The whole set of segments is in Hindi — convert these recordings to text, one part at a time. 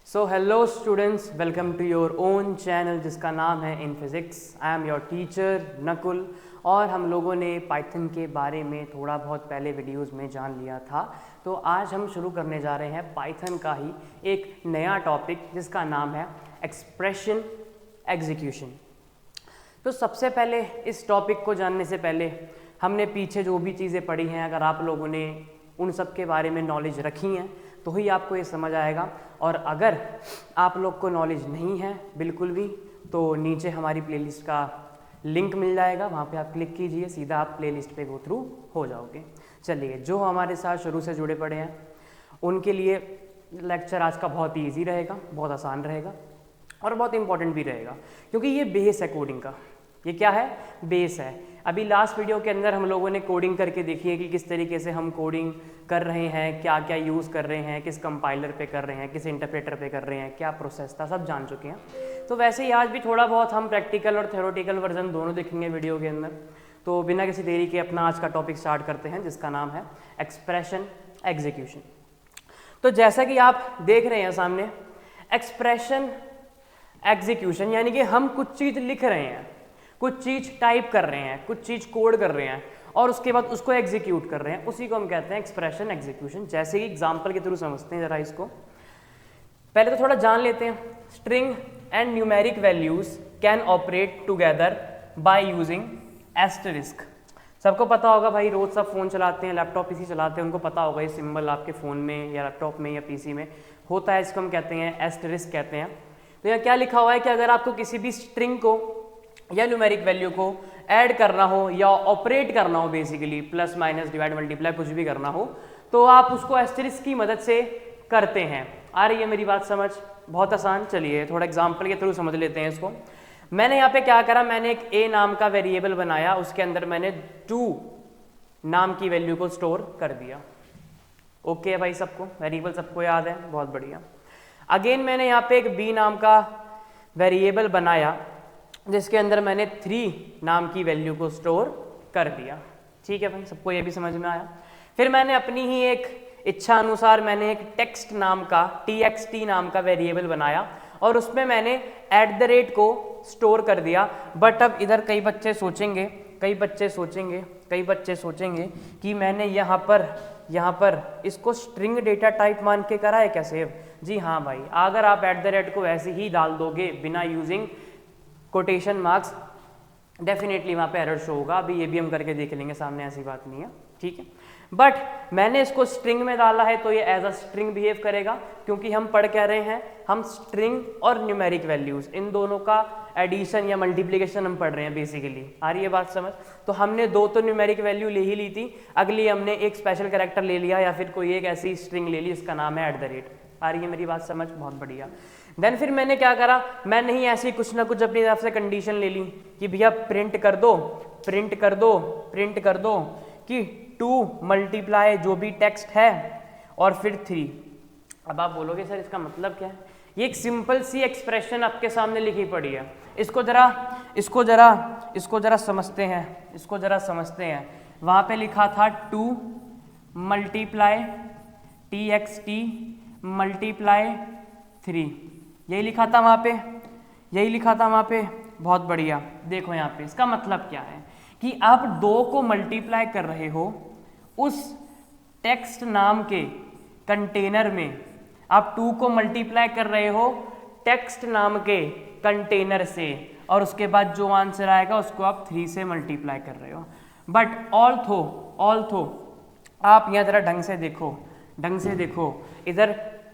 So hello students, welcome to your own channel जिसका नाम है in physics. I am your teacher Nakul. और हम लोगों ने पाइथन के बारे में थोड़ा बहुत पहले वीडियोस में जान लिया था, तो आज हम शुरू करने जा रहे हैं पाइथन का ही एक नया टॉपिक जिसका नाम है एक्सप्रेशन एग्जीक्यूशन। तो सबसे पहले इस टॉपिक को जानने से पहले हमने पीछे जो भी चीज़ें पढ़ी हैं, अगर आप लोगों ने उन सब के बारे में नॉलेज रखी हैं तो ही आपको ये समझ आएगा। और अगर आप लोग को नॉलेज नहीं है बिल्कुल भी, तो नीचे हमारी प्लेलिस्ट का लिंक मिल जाएगा, वहाँ पे आप क्लिक कीजिए, सीधा आप प्लेलिस्ट पे गो थ्रू हो जाओगे। चलिए, जो हमारे साथ शुरू से जुड़े पड़े हैं उनके लिए लेक्चर आज का बहुत ही ईजी रहेगा, बहुत आसान रहेगा और बहुत इंपॉर्टेंट भी रहेगा, क्योंकि ये बेस है कोडिंग का। ये क्या है? बेस है। अभी लास्ट वीडियो के अंदर हम लोगों ने कोडिंग करके देखी है कि किस तरीके से हम कोडिंग कर रहे हैं, क्या क्या यूज़ कर रहे हैं, किस कंपाइलर पे कर रहे हैं, किस इंटरप्रेटर पे कर रहे हैं, क्या प्रोसेस था, सब जान चुके हैं। तो वैसे ही आज भी थोड़ा बहुत हम प्रैक्टिकल और थ्योरेटिकल वर्जन दोनों देखेंगे वीडियो के अंदर। तो बिना किसी देरी के अपना आज का टॉपिक स्टार्ट करते हैं, जिसका नाम है एक्सप्रेशन एग्जीक्यूशन। तो जैसा कि आप देख रहे हैं सामने, एक्सप्रेशन एग्जीक्यूशन यानी कि हम कुछ चीज़ लिख रहे हैं, कुछ चीज़ टाइप कर रहे हैं, कुछ चीज़ कोड कर रहे हैं और उसके बाद उसको एग्जीक्यूट कर रहे हैं, उसी को हम कहते हैं एक्सप्रेशन एग्जीक्यूशन। जैसे कि एग्जांपल के थ्रू समझते हैं ज़रा इसको। पहले तो थोड़ा जान लेते हैं। String and numeric values can operate together by using asterisk. सबको पता होगा भाई, रोज सब फ़ोन चलाते हैं, लैपटॉप पीसी चलाते हैं, उनको पता होगा ये सिंबल आपके फ़ोन में या लैपटॉप में या पीसी में होता है, इसको हम कहते हैं एस्टरिस्क कहते हैं। तो यहाँ क्या लिखा हुआ है कि अगर आपको किसी भी स्ट्रिंग को या न्यूमेरिक वैल्यू को ऐड करना हो या ऑपरेट करना हो, basically plus minus divide multiply कुछ भी करना हो, तो आप उसको एस्टरिस्क की मदद से करते हैं। आ रही है मेरी बात समझ? बहुत आसान। चलिए थोड़ा एग्जांपल के थ्रू समझ लेते हैं इसको। मैंने यहाँ पे क्या करा, मैंने एक ए नाम का वेरिएबल बनाया, उसके अंदर मैंने 2 नाम की वैल्यू को स्टोर कर दिया। ओके भाई, सबको वेरिएबल सबको याद है? बहुत बढ़िया। अगेन मैंने यहाँ पे एक बी नाम का वेरिएबल बनाया जिसके अंदर मैंने 3 नाम की वैल्यू को स्टोर कर दिया। ठीक है भाई, सबको ये भी समझ में आया। फिर मैंने अपनी ही एक इच्छा अनुसार मैंने एक टेक्स्ट नाम का txt नाम का वेरिएबल बनाया और उसमें मैंने @ को स्टोर कर दिया। बट अब इधर कई बच्चे सोचेंगे कि मैंने यहाँ पर इसको स्ट्रिंग डेटा टाइप मान के करा है क्या सेव? जी हाँ भाई, अगर आप @ को ऐसे ही डाल दोगे बिना यूजिंग कोटेशन मार्क्स, डेफिनेटली वहाँ पे एरर शो होगा। अभी ये भी हम करके देख लेंगे सामने, ऐसी बात नहीं है। ठीक है, बट मैंने इसको स्ट्रिंग में डाला है तो ये एज अ स्ट्रिंग बिहेव करेगा, क्योंकि हम पढ़ क्या रहे हैं, हम स्ट्रिंग और न्यूमेरिक वैल्यूज इन दोनों का एडिशन या मल्टीप्लिकेशन हम पढ़ रहे हैं बेसिकली। आ रही है बात समझ? तो हमने 2 तो न्यूमेरिक वैल्यू ले ही ली थी, अगली हमने एक स्पेशल कैरेक्टर ले लिया या फिर कोई एक ऐसी स्ट्रिंग ले ली जिसका नाम है @। आ रही है मेरी बात समझ? बहुत बढ़िया। देन फिर मैंने क्या करा, मैंने ही ऐसी कुछ ना कुछ अपनी तरफ से कंडीशन ले ली कि भैया प्रिंट कर दो कि 2 मल्टीप्लाई जो भी टेक्स्ट है और फिर 3। अब आप बोलोगे सर इसका मतलब क्या है? ये एक सिंपल सी एक्सप्रेशन आपके सामने लिखी पड़ी है। इसको जरा समझते हैं। वहाँ पे लिखा था 2 मल्टीप्लाई txt मल्टीप्लाई 3, यही लिखा था वहाँ पे। बहुत बढ़िया। देखो यहाँ पे इसका मतलब क्या है कि आप 2 को मल्टीप्लाई कर रहे हो उस टेक्स्ट नाम के कंटेनर में, आप 2 को मल्टीप्लाई कर रहे हो टेक्स्ट नाम के कंटेनर से, और उसके बाद जो आंसर आएगा उसको आप 3 से मल्टीप्लाई कर रहे हो। बट ऑल्थो आप यहाँ जरा ढंग से देखो, इधर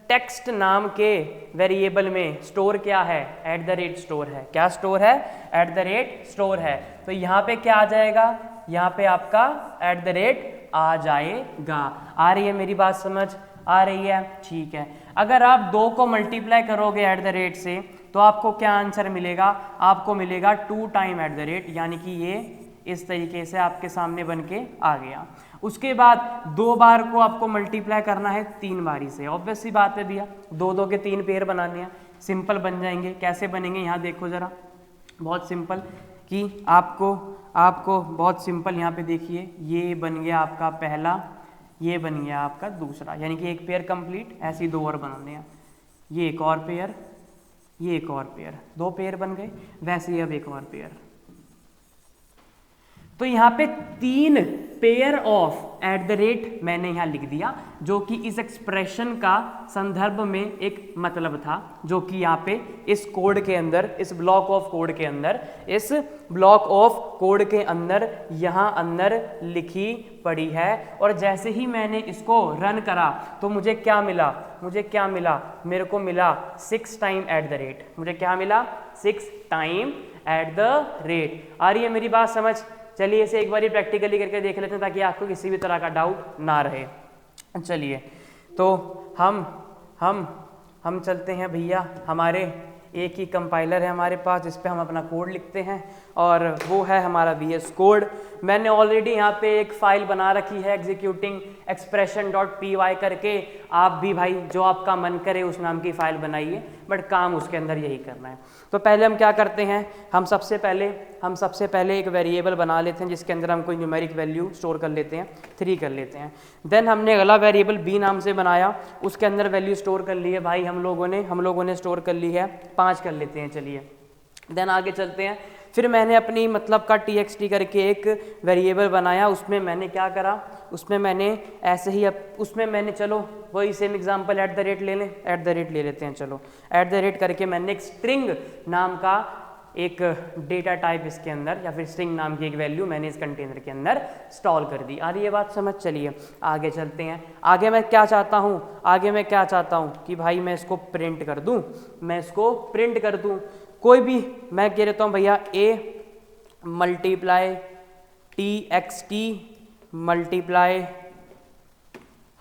टेक्स्ट नाम के वेरिएबल में स्टोर क्या है? @ स्टोर है। क्या स्टोर है? @ स्टोर है। तो यहाँ पे क्या आ जाएगा? यहाँ पे आपका @ आ जाएगा। आ रही है मेरी बात समझ? आ रही है? ठीक है। अगर आप 2 को मल्टीप्लाई करोगे @ से तो आपको क्या आंसर मिलेगा? आपको मिलेगा 2 टाइम @, यानी कि ये इस तरीके से आपके सामने बन के आ गया। उसके बाद 2 बार को आपको मल्टीप्लाई करना है 3 बारी से। ऑब्वियस सी बात है भैया, 2 के 3 पेयर बनाने हैं, सिंपल बन जाएंगे। कैसे बनेंगे यहाँ देखो जरा, बहुत सिंपल कि आपको बहुत सिंपल यहाँ पे देखिए, ये बन गया आपका पहला, ये बन गया आपका दूसरा, यानी कि एक पेयर कंप्लीट। ऐसे ही 2 और बनाने हैं। ये एक और पेयर, ये एक और पेयर, 2 पेयर बन गए। वैसे ही अब एक और पेयर, तो यहाँ पे 3 pair of at the rate मैंने यहाँ लिख दिया, जो कि इस एक्सप्रेशन का संदर्भ में एक मतलब था, जो कि यहाँ पे इस कोड के अंदर, इस ब्लॉक ऑफ कोड के अंदर, इस ब्लॉक ऑफ कोड के अंदर यहाँ अंदर लिखी पड़ी है। और जैसे ही मैंने इसको रन करा तो मुझे क्या मिला, मुझे क्या मिला, मेरे को मिला 6 टाइम एट द रेट। मुझे क्या मिला, 6 टाइम एट द रेट। आ रही है मेरी बात समझ? चलिए इसे एक बार प्रैक्टिकली करके देख लेते हैं ताकि आपको किसी भी तरह का डाउट ना रहे। चलिए तो हम चलते हैं भैया, हमारे एक ही कंपाइलर है हमारे पास जिस पे हम अपना कोड लिखते हैं, और वो है हमारा VS कोड। मैंने ऑलरेडी यहाँ पे एक फाइल बना रखी है एग्जीक्यूटिंग expression.py करके। आप भी भाई जो आपका मन करे उस नाम की फाइल बनाइए, बट काम उसके अंदर यही करना है। तो पहले हम क्या करते हैं, हम सबसे पहले एक वेरिएबल बना लेते हैं जिसके अंदर हम कोई न्यूमेरिक वैल्यू स्टोर कर लेते हैं, 3 कर लेते हैं। देन हमने अगला वेरिएबल b नाम से बनाया, उसके अंदर वैल्यू स्टोर कर ली है भाई हम लोगों ने स्टोर कर ली है 5 कर लेते हैं। चलिए देन आगे चलते हैं। फिर मैंने अपनी मतलब का txt करके एक वेरिएबल बनाया, उसमें मैंने क्या करा, उसमें मैंने ऐसे ही उसमें मैंने चलो वही same example at the rate ले लें, एट द रेट ले लेते हैं। चलो एट द रेट करके मैंने एक स्ट्रिंग नाम का एक डेटा टाइप इसके अंदर, या फिर स्ट्रिंग नाम की एक वैल्यू मैंने इस कंटेनर के अंदर स्टॉल कर दी। आ रही है बात समझ? चलिए आगे चलते हैं। आगे मैं क्या चाहता हूँ, कि भाई मैं इसको प्रिंट कर दूँ, कोई भी मैं कह देता हूँ भैया a मल्टीप्लाई txt मल्टीप्लाई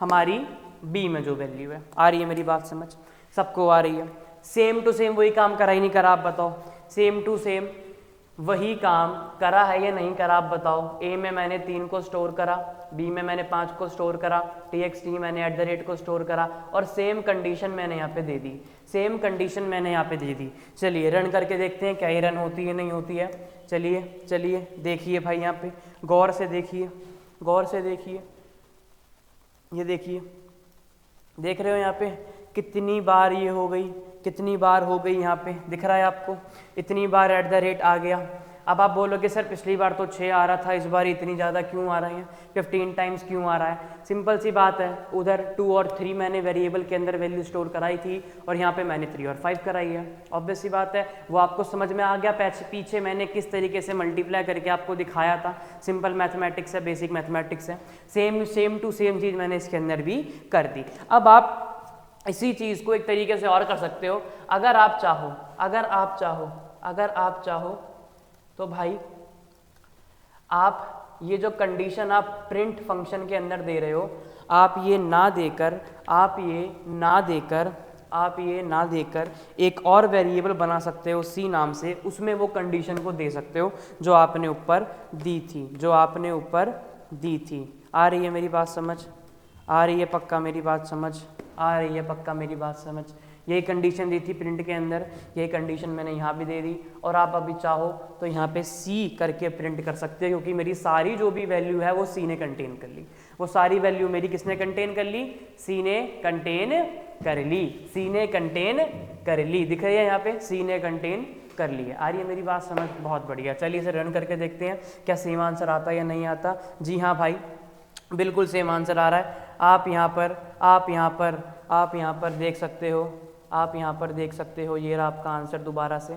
हमारी b में जो वैल्यू है। आ रही है मेरी बात समझ? सबको आ रही है? सेम टू सेम वही काम करा ही नहीं करा, आप बताओ। सेम टू सेम वही काम करा है या नहीं करा, आप बताओ। a में मैंने 3 को स्टोर करा, b में मैंने 5 को स्टोर करा, txt मैंने एट द रेट को स्टोर करा, और सेम कंडीशन मैंने यहाँ पे दे दी। चलिए रन करके देखते हैं क्या ये रन होती है नहीं होती है। चलिए देखिए भाई, यहाँ पे गौर से देखिए, ये देखिए, देख रहे हो यहाँ पे कितनी बार ये हो गई, कितनी बार हो गई, यहाँ पे दिख रहा है आपको, इतनी बार एट द रेट आ गया। अब आप बोलोगे सर पिछली बार तो 6 आ रहा था, इस बार इतनी ज़्यादा क्यों आ रही है, 15 टाइम्स क्यों आ रहा है? सिंपल सी बात है, उधर 2 और 3 मैंने वेरिएबल के अंदर वैल्यू स्टोर कराई थी, और यहाँ पे मैंने 3 और 5 कराई है। ऑब्वियस सी बात है, वो आपको समझ में आ गया पीछे मैंने किस तरीके से मल्टीप्लाई करके आपको दिखाया था। सिंपल मैथमेटिक्स है, बेसिक मैथमेटिक्स है। सेम टू सेम चीज़ मैंने इसके अंदर भी कर दी। अब आप इसी चीज़ को एक तरीके से और कर सकते हो, अगर आप चाहो तो भाई आप ये जो कंडीशन आप प्रिंट फंक्शन के अंदर दे रहे हो, आप ये ना देकर एक और वेरिएबल बना सकते हो c नाम से, उसमें वो कंडीशन को दे सकते हो जो आपने ऊपर दी थी। आ रही है मेरी बात समझ? आ रही है पक्का मेरी बात समझ? यही कंडीशन दी थी प्रिंट के अंदर, यही कंडीशन मैंने यहाँ भी दे दी, और आप अभी चाहो तो यहाँ पे c करके प्रिंट कर सकते हो, क्योंकि मेरी सारी जो भी वैल्यू है वो c ने कंटेन कर ली। वो सारी वैल्यू मेरी किसने कंटेन कर ली? c ने कंटेन कर ली। दिख रही है यहाँ पे, c ने कंटेन कर ली है। आ रही है मेरी बात समझ? बहुत बढ़िया। चलिए इसे रन करके देखते हैं क्या सेम आंसर आता है या नहीं आता। जी हाँ भाई, बिल्कुल सेम आंसर आ रहा है। आप यहाँ पर देख सकते हो, ये रहा आपका आंसर। दोबारा से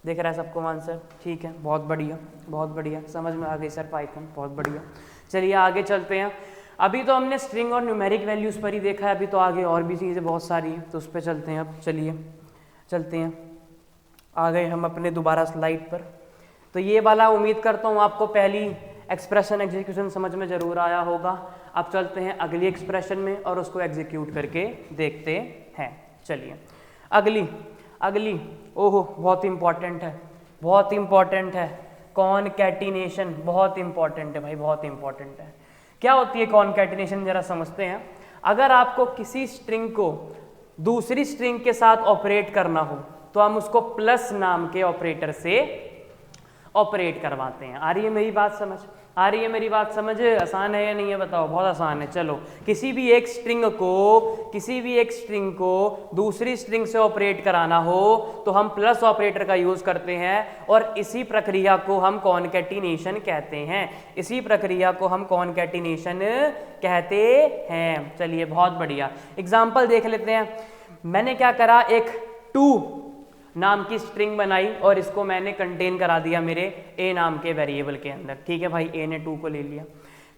देख रहा है सबको आंसर? ठीक है, बहुत बढ़िया, समझ में आ गई सर पाइथन, बहुत बढ़िया। चलिए आगे चलते हैं। अभी तो हमने स्ट्रिंग और न्यूमेरिक वैल्यूज़ पर ही देखा है, अभी तो आगे और भी चीज़ें बहुत सारी हैं, तो उस पर चलते हैं। अब चलते हैं, आ गए हम अपने दोबारा स्लाइड पर। तो ये वाला उम्मीद करता हूँ आपको पहली एक्सप्रेशन एग्जीक्यूशन समझ में ज़रूर आया होगा। अब चलते हैं अगली एक्सप्रेशन में और उसको एग्जीक्यूट करके देखते हैं। चलिए अगली ओहो बहुत इंपॉर्टेंट है कॉनकैटिनेशन। बहुत इंपॉर्टेंट है भाई, बहुत इंपॉर्टेंट है। क्या होती है कॉनकैटिनेशन, जरा समझते हैं। अगर आपको किसी स्ट्रिंग को दूसरी स्ट्रिंग के साथ ऑपरेट करना हो तो हम उसको प्लस नाम के ऑपरेटर से ऑपरेट करवाते हैं। आ रही है मेरी बात समझ? आ रही है मेरी बात समझ? आसान है या नहीं है बताओ? बहुत आसान है। चलो, किसी भी एक स्ट्रिंग को दूसरी स्ट्रिंग से ऑपरेट कराना हो तो हम प्लस ऑपरेटर का यूज करते हैं और इसी प्रक्रिया को हम कॉनकैटिनेशन कहते हैं। इसी प्रक्रिया को हम कॉनकैटिनेशन कहते हैं। चलिए बहुत बढ़िया, एग्जाम्पल देख लेते हैं। मैंने क्या करा, एक टू नाम की स्ट्रिंग बनाई और इसको मैंने कंटेन करा दिया मेरे ए नाम के वेरिएबल के अंदर। ठीक है भाई, ए ने 2 को ले लिया।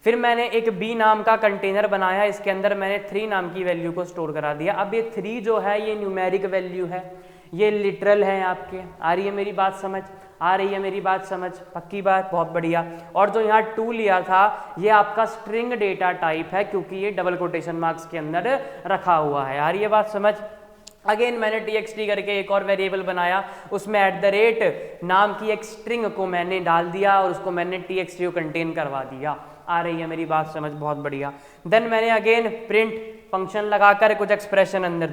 फिर मैंने एक बी नाम का कंटेनर बनाया, इसके अंदर मैंने 3 नाम की वैल्यू को स्टोर करा दिया। अब ये 3 जो है ये न्यूमेरिक वैल्यू है, ये लिटरल है आपके। आ रही है मेरी बात समझ? आ रही है मेरी बात समझ? पक्की बात, बहुत बढ़िया। और जो यहाँ 2 लिया था ये आपका स्ट्रिंग डेटा टाइप है, क्योंकि ये डबल कोटेशन मार्क्स के अंदर रखा हुआ है। आ रही है बात समझ? अगेन मैंने txt करके एक और वेरिएबल बनाया, उसमें @ नाम की एक स्ट्रिंग को मैंने डाल दिया और उसको मैंने txt को कंटेन करवा दिया। आ रही है मेरी बात समझ? बहुत बढ़िया। देन मैंने अगेन प्रिंट फंक्शन लगाकर कुछ एक्सप्रेशन अंदर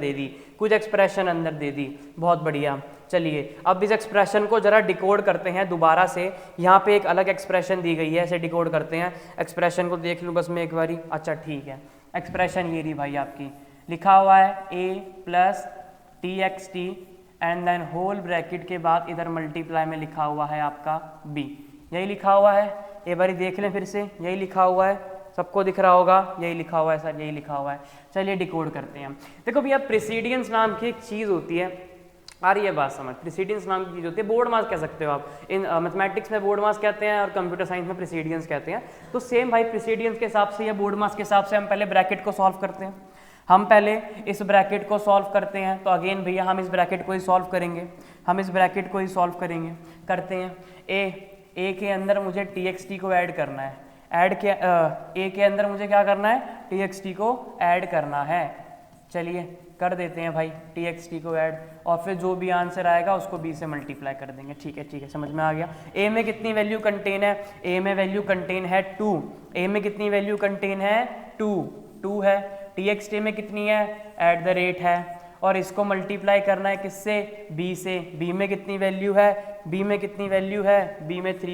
दे दी, बहुत बढ़िया। चलिए अब इस एक्सप्रेशन को जरा डिकोड करते हैं दोबारा से। यहाँ पे एक अलग एक्सप्रेशन दी गई है, ऐसे डिकोड करते हैं। एक्सप्रेशन को देख लूँ बस मैं एक बारी। अच्छा ठीक है, एक्सप्रेशन ये रही भाई आपकी, लिखा हुआ है a + txt and then whole bracket के बाद इधर मल्टीप्लाई में लिखा हुआ है आपका b। यही लिखा हुआ है, एक बारी देख लें फिर से। यही लिखा हुआ है, सबको दिख रहा होगा, यही लिखा हुआ है सर, यही लिखा हुआ है। चलिए डिकोड करते हैं। देखो भैया, प्रेसिडेंस नाम की एक चीज़ होती है। आ रही है बात समझ? प्रेसिडेंस नाम की चीज़ होती है, बोर्ड मार्क्स कह सकते हो आप। इन मैथमेटिक्स में बोर्ड मार्क्स कहते हैं और कंप्यूटर साइंस में प्रेसिडेंस कहते हैं। तो सेम भाई, प्रेसिडेंस के हिसाब से या बोर्ड मार्क्स के हिसाब से हम पहले ब्रैकेट को सॉल्व करते हैं। हम पहले इस ब्रैकेट को सॉल्व करते हैं। तो अगेन भैया हम इस ब्रैकेट को ही सॉल्व करेंगे, करते हैं। ए के अंदर मुझे txt को ऐड करना है, ए के अंदर मुझे क्या करना है, txt को ऐड करना है। चलिए कर देते हैं भाई txt को ऐड, और फिर जो भी आंसर आएगा उसको b से मल्टीप्लाई कर देंगे। ठीक है, समझ में आ गया। a में कितनी वैल्यू कंटेन है? a में वैल्यू कंटेन है 2। a में कितनी वैल्यू कंटेन है? 2 है। txt में कितनी है? @ है, और इसको मल्टीप्लाई करना है किससे? b से। b में कितनी वैल्यू है? b में 3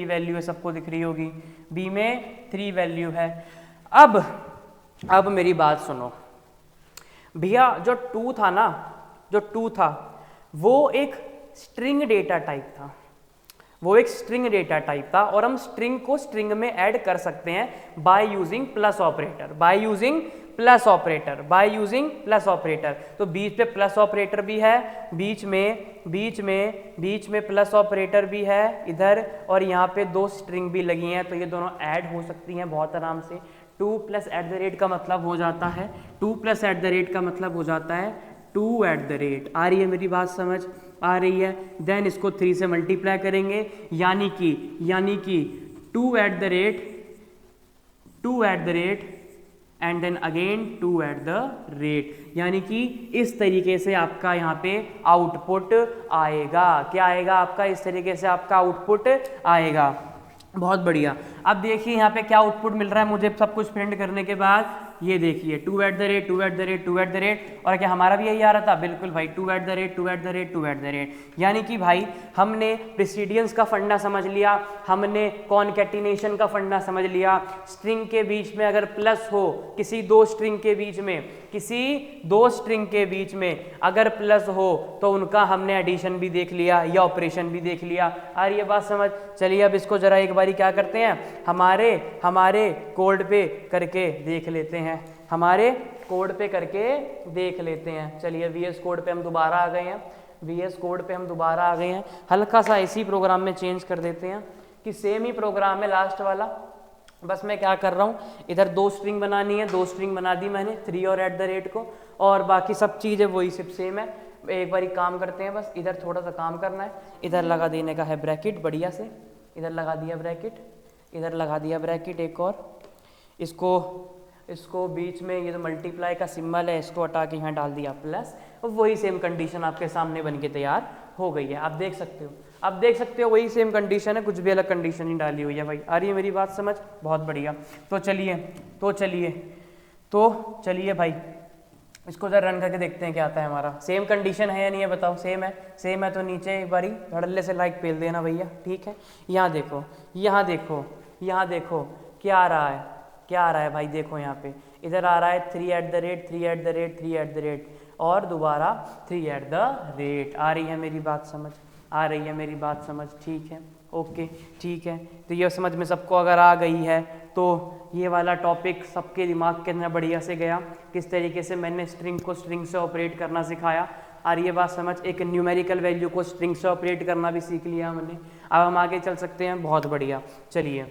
वैल्यू है, सबको दिख रही होगी। b में 3 वैल्यू है। अब मेरी बात सुनो भैया, जो 2 था वो एक स्ट्रिंग डेटा टाइप था, और हम स्ट्रिंग को स्ट्रिंग में ऐड कर सकते हैं बाय यूजिंग प्लस ऑपरेटर। तो बीच पे प्लस ऑपरेटर भी है, बीच में प्लस ऑपरेटर भी है इधर, और यहाँ पे 2 स्ट्रिंग भी लगी हैं, तो ये दोनों ऐड हो सकती हैं बहुत आराम से। 2 + का मतलब हो जाता है 2 आ रही है मेरी बात समझ? आ रही है। देन इसको 3 से मल्टीप्लाई करेंगे, यानी कि 2 एंड देन अगेन 2 यानी कि इस तरीके से आपका यहाँ पे आउटपुट आएगा। क्या आएगा आपका? इस तरीके से आपका आउटपुट आएगा। बहुत बढ़िया। अब देखिए यहाँ पे क्या आउटपुट मिल रहा है मुझे सब कुछ प्रिंट करने के बाद। ये देखिए 2 और क्या हमारा भी यही आ रहा था? बिल्कुल भाई, 2 यानी कि भाई हमने प्रेसिडेंस का फंडा समझ लिया, हमने कॉनकैटिनेशन का फंडा समझ लिया। स्ट्रिंग के बीच में अगर प्लस हो, किसी दो स्ट्रिंग के बीच में अगर प्लस हो तो उनका हमने एडिशन भी देख लिया या ऑपरेशन भी देख लिया। आ रही है बात समझ? चलिए अब इसको जरा एक बारी क्या करते हैं, हमारे कोड पे करके देख लेते हैं। चलिए VS कोड पे हम दोबारा आ गए हैं। हल्का सा इसी प्रोग्राम में चेंज कर देते हैं कि सेम ही प्रोग्राम है लास्ट वाला। बस मैं क्या कर रहा हूँ, इधर 2 स्ट्रिंग बनानी है, 2 स्ट्रिंग बना दी मैंने, 3 और @ को, और बाकी सब चीज़ें वही सिर्फ सेम है। एक बारी काम करते हैं, बस इधर थोड़ा सा काम करना है। इधर लगा देने का है ब्रैकेट बढ़िया से, इधर लगा दिया ब्रैकेट एक और। इसको बीच में ये जो मल्टीप्लाई का सिंबल है इसको हटा के यहाँ डाल दिया प्लस, वही सेम कंडीशन आपके सामने बन के तैयार हो गई है। आप देख सकते हो वही सेम कंडीशन है, कुछ भी अलग कंडीशन नहीं डाली हुई है भाई। आ रही है मेरी बात समझ? बहुत बढ़िया। तो चलिए भाई इसको जरा रन करके देखते हैं क्या आता है हमारा। सेम कंडीशन है या नहीं है बताओ? सेम है तो नीचे एक बारी धड़ल्ले से लाइक पेल देना भैया, ठीक है। यहाँ देखो यहाँ देखो क्या आ रहा है, क्या आ रहा है भाई, देखो यहाँ पे इधर आ रहा है 3 at the rate 3 at the rate 3 at the rate और दोबारा 3 at the rate। आ रही है मेरी बात समझ, आ रही है मेरी बात समझ, ठीक है, ओके ठीक है। तो ये समझ में सबको अगर आ गई है तो ये वाला टॉपिक सबके दिमाग के अंदर बढ़िया से गया, किस तरीके से मैंने स्ट्रिंग को स्ट्रिंग से ऑपरेट करना सिखाया। और ये बात समझ, एक न्यूमेरिकल वैल्यू को स्ट्रिंग से ऑपरेट करना भी सीख लिया हमने। अब हम आगे चल सकते हैं, बहुत बढ़िया। चलिए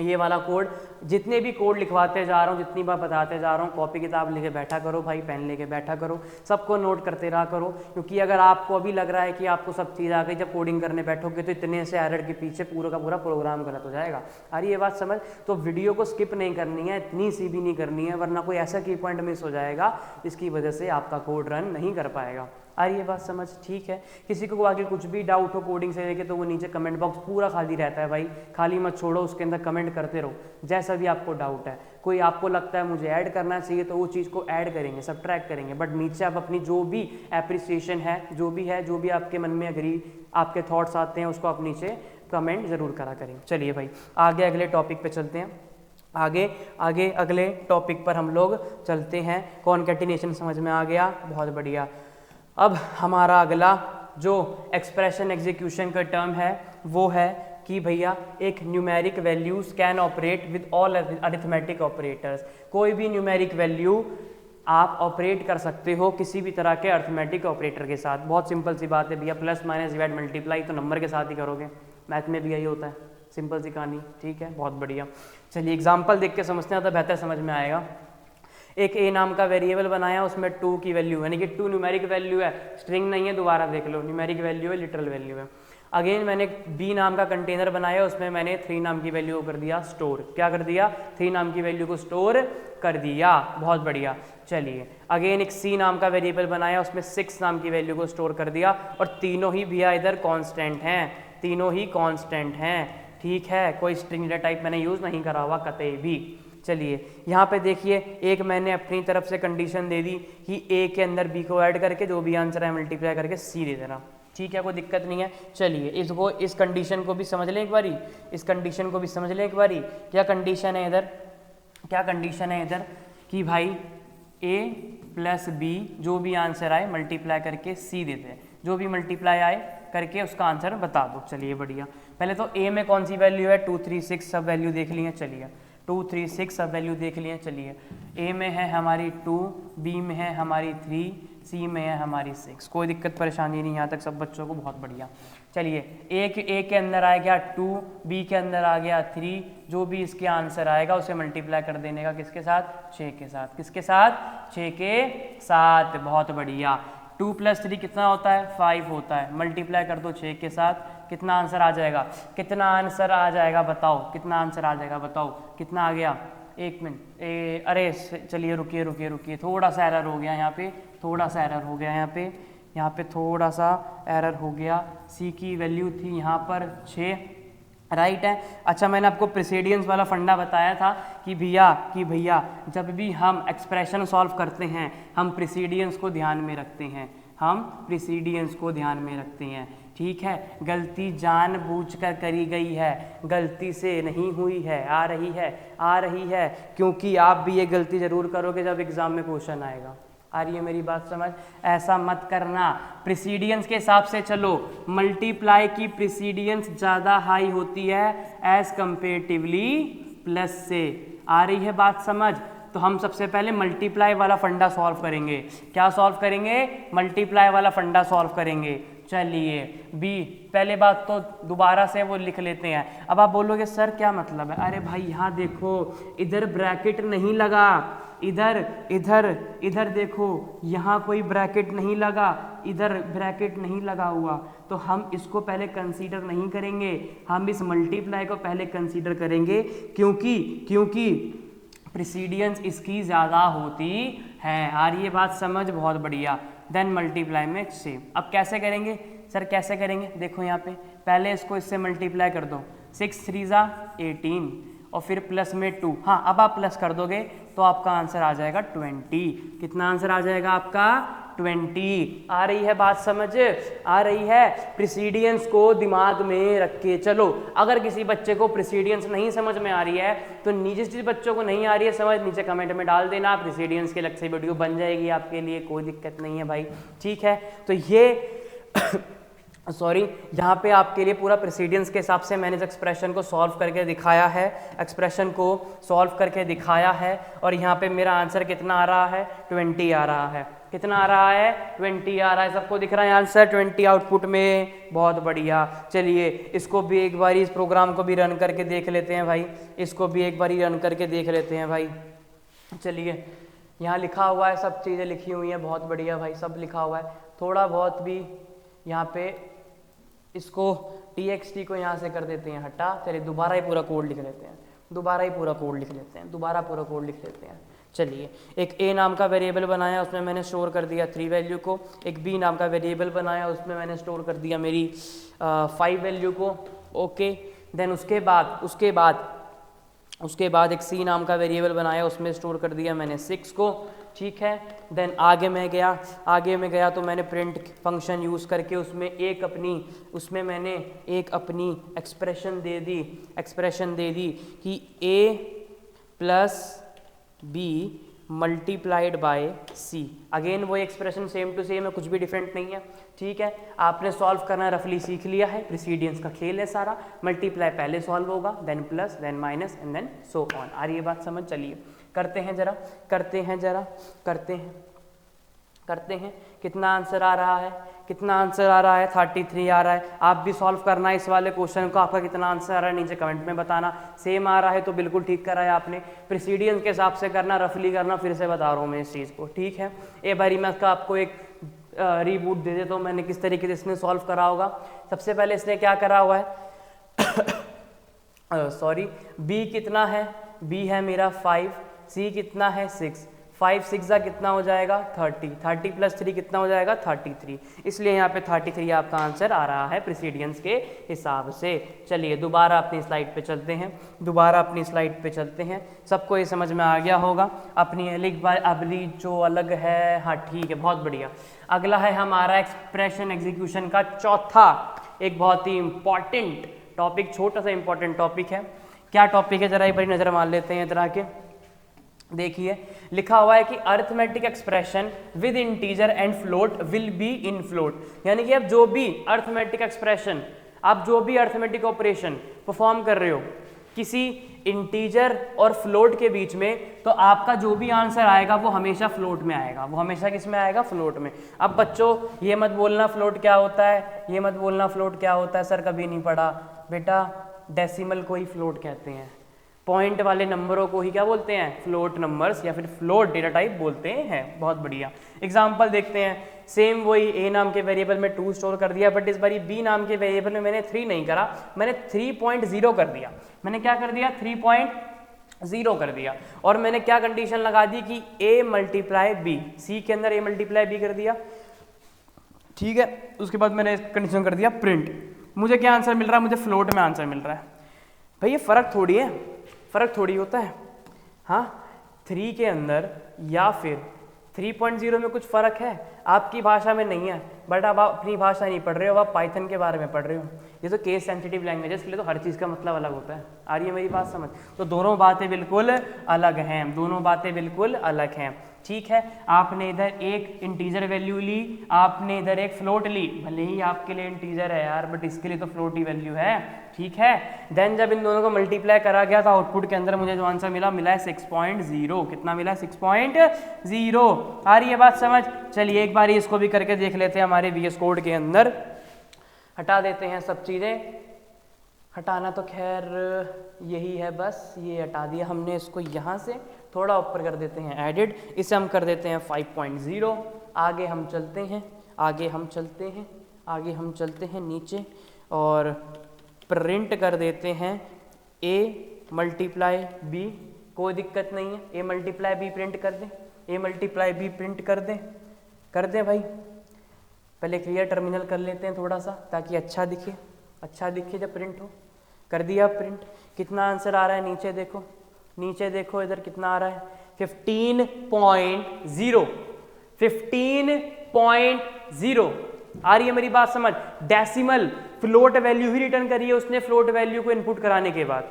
ये वाला कोड, जितने भी कोड लिखवाते जा रहा हूँ, जितनी बार बताते जा रहा हूँ, कॉपी किताब लेके बैठा करो भाई, पेन लेके बैठा करो, सबको नोट करते रहा करो। क्योंकि अगर आपको अभी लग रहा है कि आपको सब चीज़ आ गई, जब कोडिंग करने बैठोगे तो इतने से एरर के पीछे पूरा का पूरा प्रोग्राम गलत हो जाएगा। अरे ये बात समझ, तो वीडियो को स्किप नहीं करनी है, इतनी सी भी नहीं करनी है, वरना कोई ऐसा की पॉइंट मिस हो जाएगा जिसकी वजह से आपका कोड रन नहीं कर पाएगा। अरे ये बात समझ, ठीक है। किसी को आगे कुछ भी डाउट हो कोडिंग से लेके तो वो नीचे कमेंट बॉक्स पूरा खाली रहता है भाई, खाली मत छोड़ो, उसके अंदर कमेंट करते रहो जैसा भी आपको डाउट है। कोई आपको लगता है मुझे ऐड करना चाहिए तो वो चीज़ को ऐड करेंगे, सब्ट्रैक्ट करेंगे, बट नीचे आप अपनी जो भी एप्रिसिएशन है, जो भी आपके मन में अग्री आपके थॉट्स आते हैं, उसको आप नीचे कमेंट ज़रूर करा करें। चलिए भाई आगे अगले टॉपिक पे चलते हैं। आगे अगले टॉपिक पर हम लोग चलते हैं। कॉन्कैटिनेशन समझ में आ गया, बहुत बढ़िया। अब हमारा अगला जो एक्सप्रेशन एग्जीक्यूशन का टर्म है वो है कि भैया एक numeric values can operate with all arithmetic operators. कोई भी न्यूमेरिक वैल्यू आप ऑपरेट कर सकते हो किसी भी तरह के अरिथमेटिक ऑपरेटर के साथ। बहुत सिंपल सी बात है भैया, प्लस माइनस डिवाइड मल्टीप्लाई तो नंबर के साथ ही करोगे, मैथ में भी यही होता है, सिंपल सी कहानी, ठीक है, बहुत बढ़िया। चलिए एग्जाम्पल देख के समझते हैं तो बेहतर समझ में आएगा। एक ए नाम का वेरिएबल बनाया, उसमें 2 की वैल्यू, यानी कि 2 न्यूमेरिक वैल्यू है, स्ट्रिंग नहीं है, दोबारा देख लो, न्यूमेरिक वैल्यू है, लिटरल वैल्यू है। अगेन मैंने बी नाम का कंटेनर बनाया, उसमें मैंने 3 नाम की वैल्यू को कर दिया स्टोर। क्या कर दिया? 3 नाम की वैल्यू को स्टोर कर दिया, बहुत बढ़िया। चलिए अगेन एक सी नाम का वेरिएबल बनाया, उसमें 6 नाम की वैल्यू को स्टोर कर दिया, और तीनों ही भैया इधर कांस्टेंट हैं, तीनों ही कांस्टेंट हैं, ठीक है, कोई स्ट्रिंग डेटा टाइप मैंने यूज़ नहीं करा हुआ कतई भी। चलिए यहाँ पे देखिए, एक मैंने अपनी तरफ से कंडीशन दे दी कि ए के अंदर बी को ऐड करके जो भी आंसर है मल्टीप्लाई करके सी दे देना, ठीक है, कोई दिक्कत नहीं है। चलिए इसको, इस कंडीशन को भी समझ लें एक बारी, इस कंडीशन को भी समझ लें एक बारी। क्या कंडीशन है इधर, क्या कंडीशन है इधर कि भाई ए प्लस बी जो भी आंसर आए मल्टीप्लाई करके सी देते हैं, जो भी मल्टीप्लाई आए करके उसका आंसर बता दो। चलिए बढ़िया, पहले तो ए में कौन सी वैल्यू है, 2 3 6 सब वैल्यू देख ली है। चलिए 2 3 6 सब वैल्यू देख लिए। चलिए ए में है हमारी 2, बी में है हमारी 3, सी में है हमारी 6, कोई दिक्कत परेशानी नहीं, यहाँ तक सब बच्चों को बहुत बढ़िया। चलिए ए के अंदर आ गया 2, बी के अंदर आ गया 3, जो भी इसके आंसर आएगा उसे मल्टीप्लाई कर देने का किसके साथ, 6 के साथ। किसके साथ? 6 के साथ, बहुत बढ़िया। 2 + 3 कितना होता है? 5 होता है, मल्टीप्लाई कर दो 6 के साथ, कितना आंसर आ जाएगा, कितना आंसर आ जाएगा बताओ, कितना आंसर आ जाएगा बताओ, कितना आ गया? एक मिनट, अरे चलिए रुकिए, थोड़ा सा एरर हो गया यहाँ पे, थोड़ा सा एरर हो गया यहाँ पे थोड़ा सा एरर हो गया। सी की वैल्यू थी यहाँ पर 6, राइट है। अच्छा मैंने आपको प्रेसिडेंस वाला फंडा बताया था कि भैया जब भी हम एक्सप्रेशन सॉल्व करते हैं हम प्रेसिडेंस को ध्यान में रखते हैं, हम प्रेसिडेंस को ध्यान में रखते हैं, ठीक है। गलती जानबूझकर करी गई है, गलती से नहीं हुई है, आ रही है, क्योंकि आप भी ये गलती ज़रूर करोगे जब एग्ज़ाम में क्वेश्चन आएगा। आ रही है मेरी बात समझ? ऐसा मत करना, प्रेसिडेंस के हिसाब से चलो, मल्टीप्लाई की प्रेसिडेंस ज़्यादा हाई होती है एज कंपेरेटिवली प्लस से। आ रही है बात समझ? तो हम सबसे पहले मल्टीप्लाई वाला फंडा सॉल्व करेंगे। क्या सॉल्व करेंगे? मल्टीप्लाई वाला फंडा सॉल्व करेंगे। चलिए बी, पहले बात तो दोबारा से वो लिख लेते हैं। अब आप बोलोगे सर क्या मतलब है? अरे भाई यहाँ देखो, इधर ब्रैकेट नहीं लगा, इधर देखो, यहाँ कोई ब्रैकेट नहीं लगा, इधर ब्रैकेट नहीं लगा हुआ, तो हम इसको पहले कंसीडर नहीं करेंगे, हम इस मल्टीप्लाई को पहले कंसीडर करेंगे, क्योंकि प्रेसिडेंस इसकी ज़्यादा होती है। आ रही है बात समझ? बहुत बढ़िया। देन मल्टीप्लाई में सेम। अब कैसे करेंगे सर, कैसे करेंगे? देखो यहाँ पे पहले इसको इससे मल्टीप्लाई कर दो, 6 3 18 और फिर प्लस में 2। हाँ अब आप प्लस कर दोगे तो आपका आंसर आ जाएगा 20। कितना आंसर आ जाएगा आपका? 20। आ रही है बात समझ, आ रही है। प्रीसीडियंस को दिमाग में रख के चलो। अगर किसी बच्चे को प्रीसीडियंस नहीं समझ में आ रही है तो जिस बच्चों को नहीं आ रही है समझ, नीचे कमेंट में डाल देना, प्रीसीडियंस के अलग से वीडियो बन जाएगी आपके लिए, कोई दिक्कत नहीं है भाई, ठीक है। तो ये सॉरी यहाँ पे आपके लिए पूरा प्रेसिडेंस के हिसाब से मैंने इस एक्सप्रेशन को सॉल्व करके दिखाया है, एक्सप्रेशन को सॉल्व करके दिखाया है। और यहाँ पे मेरा आंसर कितना आ रहा है, 20 आ रहा है। कितना आ रहा है, 20 आ रहा है। सबको दिख रहा है आंसर 20 आउटपुट में, बहुत बढ़िया। चलिए इसको भी एक बारी, इस प्रोग्राम को भी रन करके देख लेते हैं भाई, इसको भी एक बारी रन करके देख लेते हैं भाई। चलिए यहाँ लिखा हुआ है, सब चीज़ें लिखी हुई हैं, बहुत बढ़िया भाई, सब लिखा हुआ है। थोड़ा बहुत भी यहाँ पे इसको txt को यहाँ से कर देते हैं हटा। चलिए दोबारा ही पूरा कोड लिख लेते हैं, दोबारा ही पूरा कोड लिख लेते हैं, दोबारा पूरा कोड लिख लेते हैं। चलिए एक a नाम का वेरिएबल बनाया, उसमें मैंने स्टोर कर दिया 3 वैल्यू को। एक b नाम का वेरिएबल बनाया, उसमें मैंने स्टोर कर दिया मेरी 5 वैल्यू को। ओके, देन उसके बाद एक c नाम का वेरिएबल बनाया, उसमें स्टोर कर दिया मैंने 6 को, ठीक है। देन आगे मैं गया तो मैंने प्रिंट फंक्शन यूज़ करके उसमें मैंने एक अपनी एक्सप्रेशन दे दी कि a plus b multiplied by c। Again वो एक्सप्रेशन सेम टू सेम है, कुछ भी डिफरेंट नहीं है, ठीक है। आपने सॉल्व करना रफली सीख लिया है, प्रीसीडियंस का खेल है सारा। मल्टीप्लाई पहले सॉल्व होगा, then plus, then minus and then so on. आ रही है बात समझ, चलिए करते हैं कितना आंसर आ रहा है, 33 आ रहा है। आप भी सॉल्व करना है इस वाले क्वेश्चन को, आपका कितना आंसर आ रहा है नीचे कमेंट में बताना। सेम आ रहा है तो बिल्कुल ठीक करा है आपने, प्रीसीडियंस के हिसाब से करना, रफली करना, फिर से बता रहा हूँ मैं इस चीज़ को, ठीक है। एक बारी मैं इसका आपको एक रीबूट दे देता हूँ, मैंने किस तरीके से इसने सॉल्व करा होगा। सबसे पहले इसने क्या करा हुआ है सॉरी, b कितना है, b है मेरा 5, c कितना है 6, 5 6 कितना हो जाएगा 30 प्लस 3 कितना हो जाएगा 33, इसलिए यहाँ पे 33 आपका आंसर आ रहा है प्रीसीडियंस के हिसाब से। चलिए दोबारा अपनी स्लाइड पे चलते हैं, सबको ये समझ में आ गया होगा। अपनी अगली जो अलग है, हाँ ठीक है, बहुत बढ़िया। अगला है हमारा एक्सप्रेशन एग्जीक्यूशन का चौथा, एक बहुत ही इंपॉर्टेंट टॉपिक, छोटा सा इंपॉर्टेंट टॉपिक है। क्या टॉपिक है, जरा एक बारी नजर मार लेते हैं इधर आके। देखिए लिखा हुआ है कि arithmetic expression with integer and float will be in float, यानी कि अब जो भी अर्थमेटिक एक्सप्रेशन, आप जो भी अर्थमेटिक ऑपरेशन परफॉर्म कर रहे हो किसी इंटीजर और फ्लोट के बीच में, तो आपका जो भी आंसर आएगा वो हमेशा फ्लोट में आएगा, वो हमेशा किस में आएगा, फ्लोट में। अब बच्चों ये मत बोलना फ्लोट क्या होता है, ये मत बोलना फ्लोट क्या होता है, सर कभी नहीं पढ़ा। बेटा डेसिमल को ही फ्लोट कहते हैं, पॉइंट वाले नंबरों को ही क्या बोलते हैं, फ्लोट नंबर्स या फिर फ्लोट डेटा टाइप बोलते हैं। बहुत बढ़िया, एग्जांपल देखते हैं। सेम वही a नाम के वेरिएबल में 2 स्टोर कर दिया, बट इस बारी b नाम के वेरिएबल में मैंने 3 नहीं करा, मैंने 3.0 कर दिया। मैंने क्या कर दिया, 3.0 कर दिया। और मैंने क्या कंडीशन लगा दी कि a मल्टीप्लाई b, c के अंदर a मल्टीप्लाई b कर दिया, ठीक है। उसके बाद मैंने कंडीशन कर दिया प्रिंट। मुझे क्या आंसर मिल रहा है, मुझे फ्लोट में आंसर मिल रहा है। भाई ये फर्क थोड़ी होता है, हाँ 3 के अंदर या फिर 3.0 में कुछ फ़र्क है, आपकी भाषा में नहीं है, बट आप अपनी भाषा नहीं पढ़ रहे हो, आप पाइथन के बारे में पढ़ रहे हो। ये तो केस सेंसिटिव लैंग्वेज है, इसलिए तो हर चीज़ का मतलब अलग होता है। आ रही है मेरी बात समझ? तो दोनों बातें बिल्कुल अलग हैं, ठीक है। आपने इधर एक इंटीजर वैल्यू ली, आपने इधर एक फ्लोट ली, भले ही आपके लिए इंटीजर है यार, बट इसके लिए तो फ्लोट ही वैल्यू है, ठीक है। देन जब इन दोनों को मल्टीप्लाई करा गया तो आउटपुट के अंदर मुझे जो आंसर मिला है 6.0। कितना मिला, 6.0। आ रही है बात समझ? चलिए एक बार इसको भी करके देख लेते हैं हमारे VS कोड के अंदर। हटा देते हैं सब चीज़ें, हटाना तो खैर यही है बस, ये हटा दिया हमने। इसको यहाँ से थोड़ा ऊपर कर देते हैं एडिट, इसे हम कर देते हैं 5.0। आगे हम चलते हैं नीचे और प्रिंट कर देते हैं a मल्टीप्लाई b। कोई दिक्कत नहीं है, a मल्टीप्लाई b प्रिंट कर दें भाई। पहले क्लियर टर्मिनल कर लेते हैं थोड़ा सा, ताकि अच्छा दिखे जब प्रिंट हो। कर दिया प्रिंट। कितना आंसर आ रहा है, नीचे देखो इधर कितना आ रहा है, 15.0। 15.0। आ रही है मेरी बात समझ? डेसिमल फ्लोट वैल्यू ही रिटर्न करी है उसने फ्लोट वैल्यू को इनपुट कराने के बाद।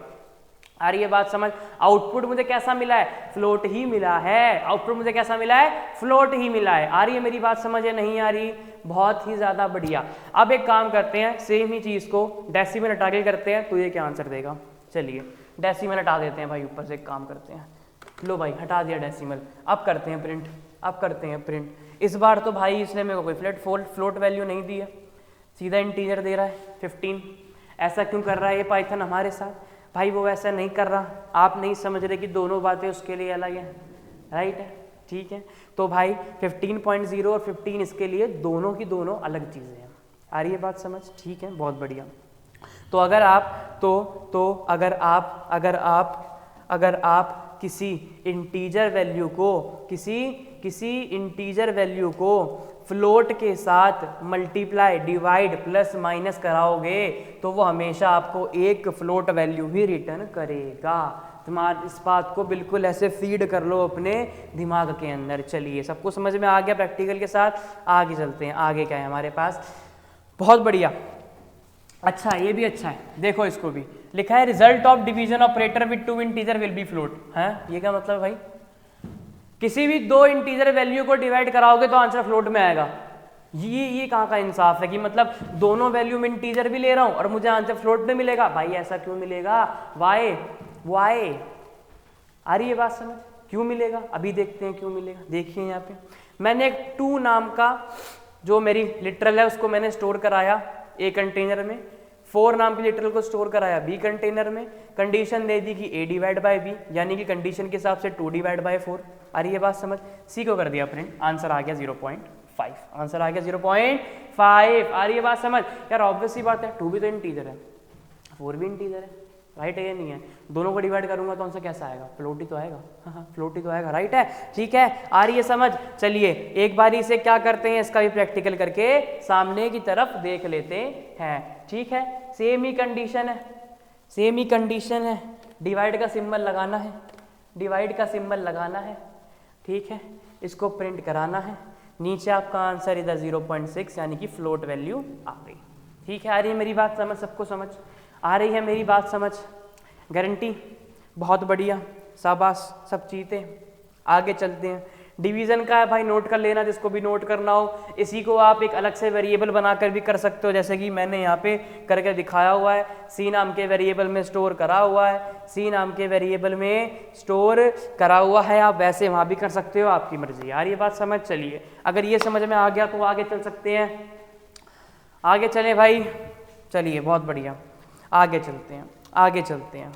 आ रही है बात समझ? आउटपुट मुझे कैसा मिला है? फ्लोट ही मिला है। आउटपुट मुझे कैसा मिला है? फ्लोट ही मिला है। आ रही है मेरी बात समझ या नहीं आ रही? बहुत ही ज्यादा बढ़िया। अब एक काम करते हैं, सेम ही चीज को डेसिमल हटा के करते हैं तो ये क्या आंसर देगा। चलिए डेसिमल हटा देते हैं भाई, ऊपर से एक काम करते हैं। लो भाई हटा दिया डेसिमल। अब करते हैं प्रिंट, अब करते हैं प्रिंट। इस बार तो भाई इसने मेरे को कोई फ्लोट वैल्यू नहीं दी है, सीधा इंटीजर दे रहा है 15। ऐसा क्यों कर रहा है ये पाइथन हमारे साथ? भाई वो ऐसा नहीं कर रहा, आप नहीं समझ रहे कि दोनों बातें उसके लिए अलग है, राइट है, ठीक है। तो भाई 15.0 और 15 इसके लिए दोनों की दोनों अलग चीज़ें हैं। आ रही है बात समझ? ठीक है, बहुत बढ़िया। तो अगर आप अगर आप किसी इंटीजर वैल्यू को फ्लोट के साथ मल्टीप्लाई, डिवाइड, प्लस माइनस कराओगे तो वो हमेशा आपको एक फ्लोट वैल्यू ही रिटर्न करेगा। तुम्हारे इस बात को बिल्कुल ऐसे फीड कर लो अपने दिमाग के अंदर। चलिए सबको समझ में आ गया प्रैक्टिकल के साथ? आगे चलते हैं। आगे क्या है हमारे पास? बहुत बढ़िया। अच्छा ये भी अच्छा है, देखो इसको भी लिखा है result of division operator with two integer will be float. है ये क्या मतलब भाई? किसी भी दो इंटीजर वैल्यू को डिवाइड कराओगे तो आंसर फ्लोट में आएगा। ये कहाँ का इंसाफ है कि मतलब दोनों वैल्यू में इंटीजर भी ले रहा हूं और मुझे आंसर फ्लोट में मिलेगा? भाई ऐसा क्यों मिलेगा? वाई आ रही है बात समझ? क्यों मिलेगा? अभी देखते हैं क्यों मिलेगा। देखिए यहाँ पे मैंने एक 2 नाम का जो मेरी लिटरल है उसको मैंने स्टोर कराया ए कंटेनर में, 4 नाम की लिटरल को स्टोर कराया बी कंटेनर में। कंडीशन दे दी कि a डिवाइड बाई बी, यानी कि कंडीशन के हिसाब से 2 डिवाइड बाई 4। आ रही है बात समझ? सी को कर दिया प्रिंट, आंसर आ गया 0.5। आंसर आ गया 0.5। आ रही है बात समझ? यार ऑब्वियस सी बात है, 2 भी तो इंटीजर है, 4 भी इंटीजर है, राइट है या नहीं है? दोनों को डिवाइड करूंगा तो आंसर कैसा आएगा? फ्लोट ही तो आएगा। हाँ फ्लोट ही तो आएगा, राइट है, ठीक है। आ रही है समझ? चलिए एक बारी से क्या करते हैं, इसका भी प्रैक्टिकल करके सामने की तरफ देख लेते हैं, ठीक है। सेम ही कंडीशन है, सेम ही कंडीशन है। डिवाइड का सिंबल लगाना है, डिवाइड का सिंबल लगाना है, ठीक है। इसको प्रिंट कराना है, नीचे आपका आंसर इधर 0.6 यानी कि फ्लोट वैल्यू आ गई, ठीक है। आ रही है मेरी बात समझ? सबको समझ आ रही है मेरी बात समझ? गारंटी? बहुत बढ़िया, शाबाश, सब चीते। आगे चलते हैं। डिवीजन का है भाई, नोट कर लेना जिसको भी नोट करना हो। इसी को आप एक अलग से वेरिएबल बनाकर भी कर सकते हो, जैसे कि मैंने यहाँ पे करके दिखाया हुआ है। सी नाम के वेरिएबल में स्टोर करा हुआ है, सी नाम के वेरिएबल में स्टोर करा हुआ है, आप वैसे वहाँ भी कर सकते हो, आपकी मर्जी। यार ये बात समझ? चलिए अगर ये समझ में आ गया तो आगे चल सकते हैं। आगे चलें भाई, चलिए बहुत बढ़िया, आगे चलते हैं, आगे चलते हैं।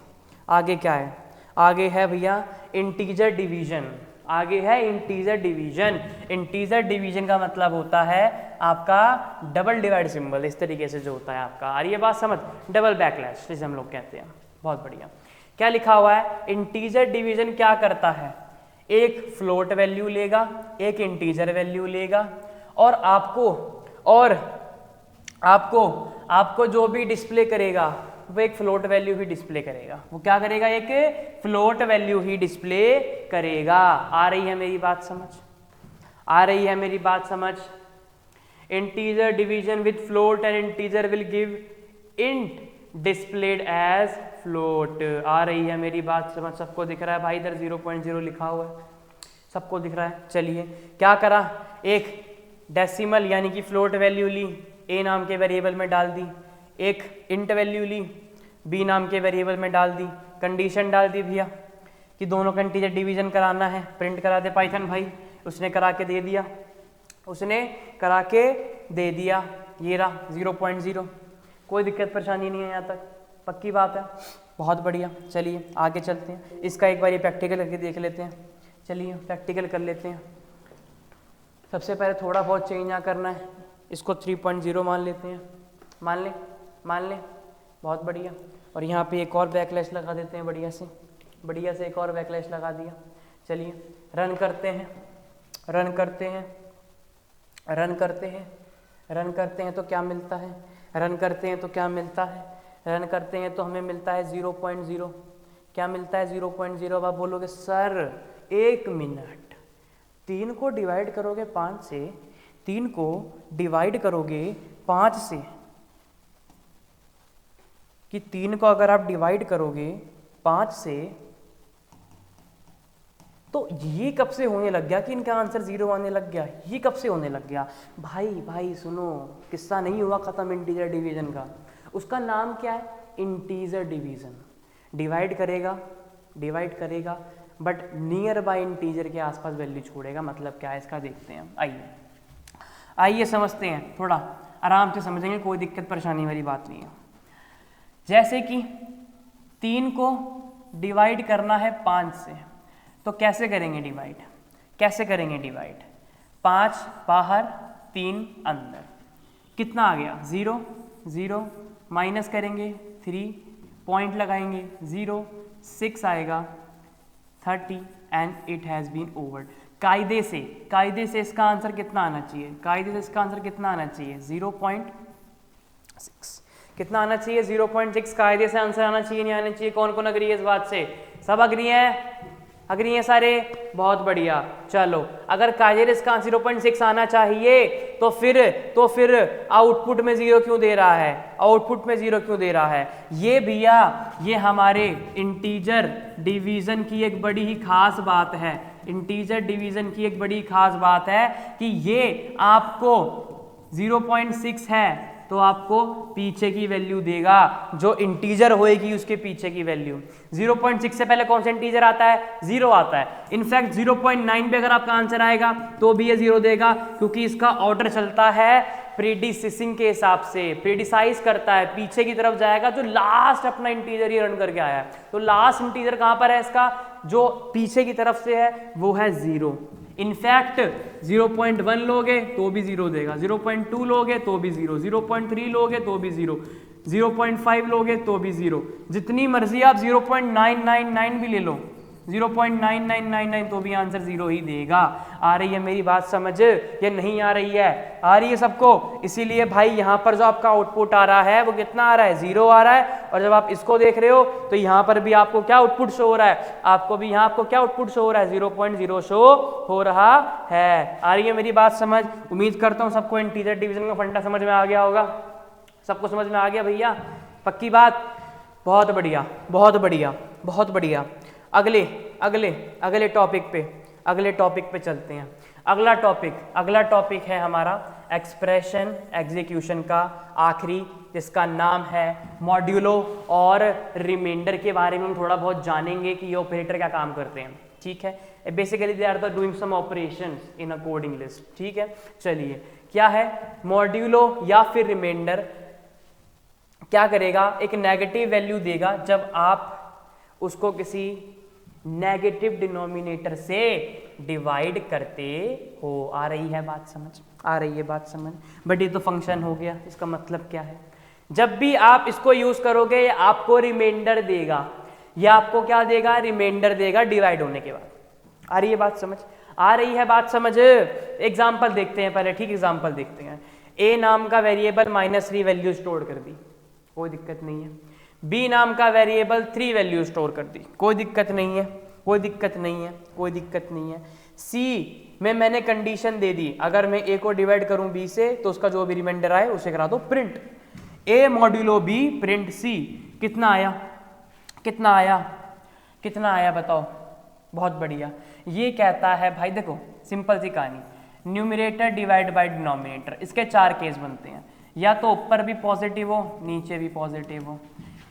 आगे क्या है? आगे है भैया इंटीजर डिवीजन। आगे है इंटीजर डिवीजन। इंटीजर डिवीजन का मतलब होता है आपका डबल डिवाइड सिंबल, इस तरीके से जो होता है आपका। आ रही है बात समझ? डबल बैकलैश जिसे हम लोग कहते हैं। बहुत बढ़िया। क्या लिखा हुआ है? इंटीजर डिवीजन क्या करता है? एक फ्लोट वैल्यू लेगा, एक इंटीजर वैल्यू लेगा, और आपको जो भी डिस्प्ले करेगा वो एक फ्लोट वैल्यू ही डिस्प्ले करेगा। वो क्या करेगा? एक फ्लोट वैल्यू ही डिस्प्ले करेगा। आ रही है मेरी बात समझ? आ रही है मेरी बात समझ? Integer division with float and integer will give int displayed as float. आ रही है मेरी बात समझ? सबको दिख रहा है भाई? इधर 0.0 लिखा हुआ है, सबको दिख रहा है। चलिए क्या करा? एक डेसिमल यानी कि फ्लोट वैल्यू ली, ए नाम के वेरिएबल में डाल दी। एक इंट वैल्यू ली, बी नाम के वेरिएबल में डाल दी। कंडीशन डाल दी भैया कि दोनों का इंटीजर डिवीजन कराना है, प्रिंट करा दे पाइथन भाई। उसने करा के दे दिया, उसने करा के दे दिया। ये रहा 0.0, कोई दिक्कत परेशानी नहीं है यहाँ तक, पक्की बात है। बहुत बढ़िया। चलिए आगे चलते हैं, इसका एक बार ये प्रैक्टिकल करके देख लेते हैं। चलिए प्रैक्टिकल कर लेते हैं। सबसे पहले थोड़ा बहुत चेंज यहाँ करना है, इसको 3.0 मान लेते हैं। मान लें, बहुत बढ़िया। और यहाँ पे एक और बैकलैश लगा देते हैं, बढ़िया से एक और बैकलैश लगा दिया। चलिए रन करते हैं, रन करते हैं तो क्या मिलता है? रन करते हैं तो हमें मिलता है 0.0। क्या मिलता है? 0.0। अब आप बोलोगे सर 1 मिनट, 3 को डिवाइड करोगे 5 से 3 को डिवाइड करोगे 5 से, कि 3 को अगर आप डिवाइड करोगे 5 से, तो ये कब से होने लग गया कि इनका आंसर 0 आने लग गया? ये कब से होने लग गया? भाई सुनो, किस्सा नहीं हुआ खत्म इंटीजर डिवीजन का। उसका नाम क्या है? Integer division. डिवाइड करेगा बट नियर बाय इंटीजर के आसपास वैल्यू छोड़ेगा। मतलब क्या है इसका, देखते हैं। आइए समझते हैं, थोड़ा आराम से समझेंगे, कोई दिक्कत परेशानी वाली बात नहीं है। जैसे कि 3 को डिवाइड करना है 5 से, तो कैसे करेंगे डिवाइड? 5 बाहर 3 अंदर, कितना आ गया? 0 माइनस करेंगे 3, पॉइंट लगाएंगे 0, 6 आएगा 30 एंड इट हैज़ बीन ओवर्ड। कायदे से इसका आंसर कितना आना चाहिए? 0.6। कितना आना चाहिए? 0.6 कायदे से आंसर आना चाहिए, नहीं आना चाहिए? कौन कौन अग्री है इस बात से? सब अग्री हैं सारे? बहुत बढ़िया। चलो, अगर कायदे से इसका 0.6 आना चाहिए तो फिर आउटपुट में 0 क्यों दे रहा है? ये भैया, ये हमारे इंटीजर डिवीजन की एक बड़ी ही खास बात है, कि ये आपको 0.6 है तो आपको पीछे की वैल्यू देगा, जो इंटीजर होएगी उसके पीछे की वैल्यू। 0.6 से पहले कौन सा इंटीजर आता है? 0 आता है। इनफैक्ट 0.9 पे अगर आपका आंसर आएगा तो भी ये 0 देगा, क्योंकि इसका ऑर्डर चलता है प्रीडिसेसिंग के हिसाब से, प्रीडिसाइज करता है, पीछे की तरफ जाएगा, जो लास्ट अपना इंटीजर ही रन करके आया है। तो लास्ट इंटीजर कहां पर है इसका? जो पीछे की तरफ से है वो है 0। इनफैक्ट 0.1 लोगे तो भी 0 देगा, 0.2 लोगे तो भी 0, 0.3 लोगे तो भी 0, 0.5 लोगे तो भी 0, जितनी मर्जी आप 0.999 भी ले लो, 0.9999 तो भी आंसर 0 ही देगा। आ रही है मेरी बात समझ? ये नहीं आ रही है? आ रही है सबको? इसीलिए भाई यहाँ पर जो आपका आउटपुट आ रहा है वो कितना आ रहा है? 0 आ रहा है। और जब आप इसको देख रहे हो तो यहाँ पर भी आपको क्या आउटपुट शो हो रहा है? क्या आउटपुट शो हो रहा है? 0.0 शो हो रहा है। आ रही है मेरी बात समझ? उम्मीद करता हूँ सबको इंटीजर डिवीजन का फंडा समझ में आ गया होगा। सबको समझ में आ गया भैया? पक्की बात? बहुत बढ़िया। अगले टॉपिक पे चलते हैं। अगला टॉपिक है हमारा एक्सप्रेशन एग्जीक्यूशन का आखिरी, जिसका नाम है मॉड्यूलो और रिमाइंडर के बारे में हम थोड़ा बहुत जानेंगे कि ये ऑपरेटर क्या काम करते हैं। ठीक है, basically they are the doing some operations in a coding list. ठीक है, चलिए, क्या है मॉड्यूलो या फिर रिमाइंडर? क्या करेगा? एक नेगेटिव वैल्यू देगा जब आप उसको किसी नेगेटिव डिनोमिनेटर से डिवाइड करते हो। आ रही है बात समझ? बट ये तो फंक्शन हो गया, इसका मतलब क्या है? जब भी आप इसको यूज करोगे ये आपको रिमाइंडर देगा, या आपको क्या देगा? रिमाइंडर देगा डिवाइड होने के बाद। आ रही है बात समझ? एग्जाम्पल देखते हैं पहले। ठीक, एग्जाम्पल देखते हैं। ए नाम का वेरिएबल -3 वैल्यू स्टोर कर दी, कोई दिक्कत नहीं है। बी नाम का वेरिएबल 3 वैल्यू स्टोर कर दी, कोई दिक्कत नहीं है। सी में मैंने कंडीशन दे दी, अगर मैं ए को डिवाइड करूं बी से तो उसका जो भी रिमाइंडर आए उसे करा दो प्रिंट। ए मॉड्यूलो बी प्रिंट सी। कितना आया बताओ? बहुत बढ़िया। ये कहता है भाई, देखो सिंपल सी कहानी, न्यूमरेटर डिवाइड बाय डिनोमिनेटर। इसके 4 केस बनते हैं, या तो ऊपर भी पॉजिटिव हो नीचे भी पॉजिटिव हो,